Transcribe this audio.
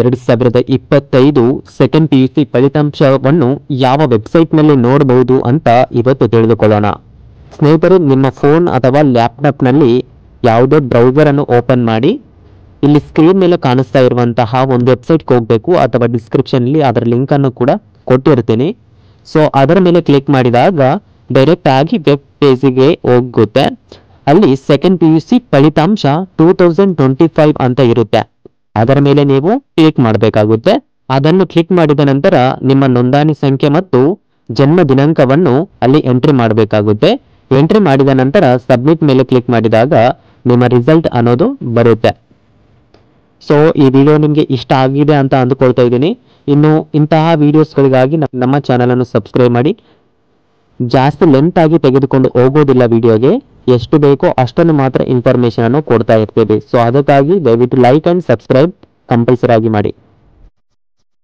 2025 second PUC ಫಲಿತಾಂಶವನ್ನು ಯಾವ ವೆಬ್ಸೈಟ್ನಲ್ಲಿ ನೋಡಬಹುದು ಅಂತ ಇವತ್ತು ತಿಳಿದುಕೊಳ್ಳೋಣ. ಸ್ನೇಹಿತರೆ, ನಿಮ್ಮ ಫೋನ್ ಅಥವಾ ಲ್ಯಾಪ್ಟಾಪ್ನಲ್ಲಿ ಯಾವುದೇ ಬ್ರೌಸರ್ ಅನ್ನು ಓಪನ್ ಮಾಡಿ ಇಲ್ಲಿ ಸ್ಕ್ರೀನ್ ಮೇಲೆ ಕಾಣಿಸ್ತಾ ಇರುವಂತಹ ಒಂದು ವೆಬ್ಸೈಟ್ಗೆ ಹೋಗಬೇಕು ಅಥವಾ ಡಿಸ್ಕ್ರಿಪ್ಷನ್ಲಿ ಅದರ ಲಿಂಕನ್ನು ಕೂಡ ಕೊಟ್ಟಿರ್ತೀನಿ. ಸೊ ಅದರ ಮೇಲೆ ಕ್ಲಿಕ್ ಮಾಡಿದಾಗ ಡೈರೆಕ್ಟ್ ಆಗಿ ವೆಬ್ ಪೇಜಿಗೆ ಹೋಗುತ್ತೆ. ಅಲ್ಲಿ ಸೆಕೆಂಡ್ PUC ಫಲಿತಾಂಶ 2025 ಅಂತ ಇರುತ್ತೆ. ಅದರ ಮೇಲೆ ನೀವು ಕ್ಲಿಕ್ ಮಾಡಬೇಕಾಗುತ್ತೆ. ಅದನ್ನು ಕ್ಲಿಕ್ ಮಾಡಿದ ನಂತರ ನಿಮ್ಮ ನೋಂದಣಿ ಸಂಖ್ಯೆ ಮತ್ತು ಜನ್ಮ ದಿನಾಂಕವನ್ನು ಅಲ್ಲಿ ಎಂಟ್ರಿ ಮಾಡಬೇಕಾಗುತ್ತೆ. ಎಂಟ್ರಿ ಮಾಡಿದ ನಂತರ ಸಬ್ಮಿಟ್ ಮೇಲೆ ಕ್ಲಿಕ್ ಮಾಡಿದಾಗ ನಿಮ್ಮ ರಿಸಲ್ಟ್ ಅನ್ನೋದು ಬರುತ್ತೆ. ಸೊ ಈ ವಿಡಿಯೋ ನಿಮಗೆ ಇಷ್ಟ ಆಗಿದೆ ಅಂತ ಅಂದುಕೊಳ್ತಾ ಇದ್ದೀನಿ. ಇನ್ನು ಇಂತಹ ವಿಡಿಯೋಸ್ಗಳಿಗಾಗಿ ನಮ್ಮ ಚಾನಲನ್ನು ಸಬ್ಸ್ಕ್ರೈಬ್ ಮಾಡಿ. ಜಾಸ್ತಿ ಲೆಂತ್ ಆಗಿ ತೆಗೆದುಕೊಂಡು ಹೋಗೋದಿಲ್ಲ. ವಿಡಿಯೋಗೆ ಎಷ್ಟು ಬೇಕೋ ಅಷ್ಟನ್ನು ಮಾತ್ರ ಇನ್ಫಾರ್ಮೇಶನ್ ಅನ್ನು ಕೊಡ್ತಾ ಇರ್ತೀವಿ. ಸೊ ಅದಕ್ಕಾಗಿ ದಯವಿಟ್ಟು ಲೈಕ್ ಅಂಡ್ ಸಬ್ಸ್ಕ್ರೈಬ್ ಕಂಪಲ್ಸರಿ ಆಗಿ ಮಾಡಿ.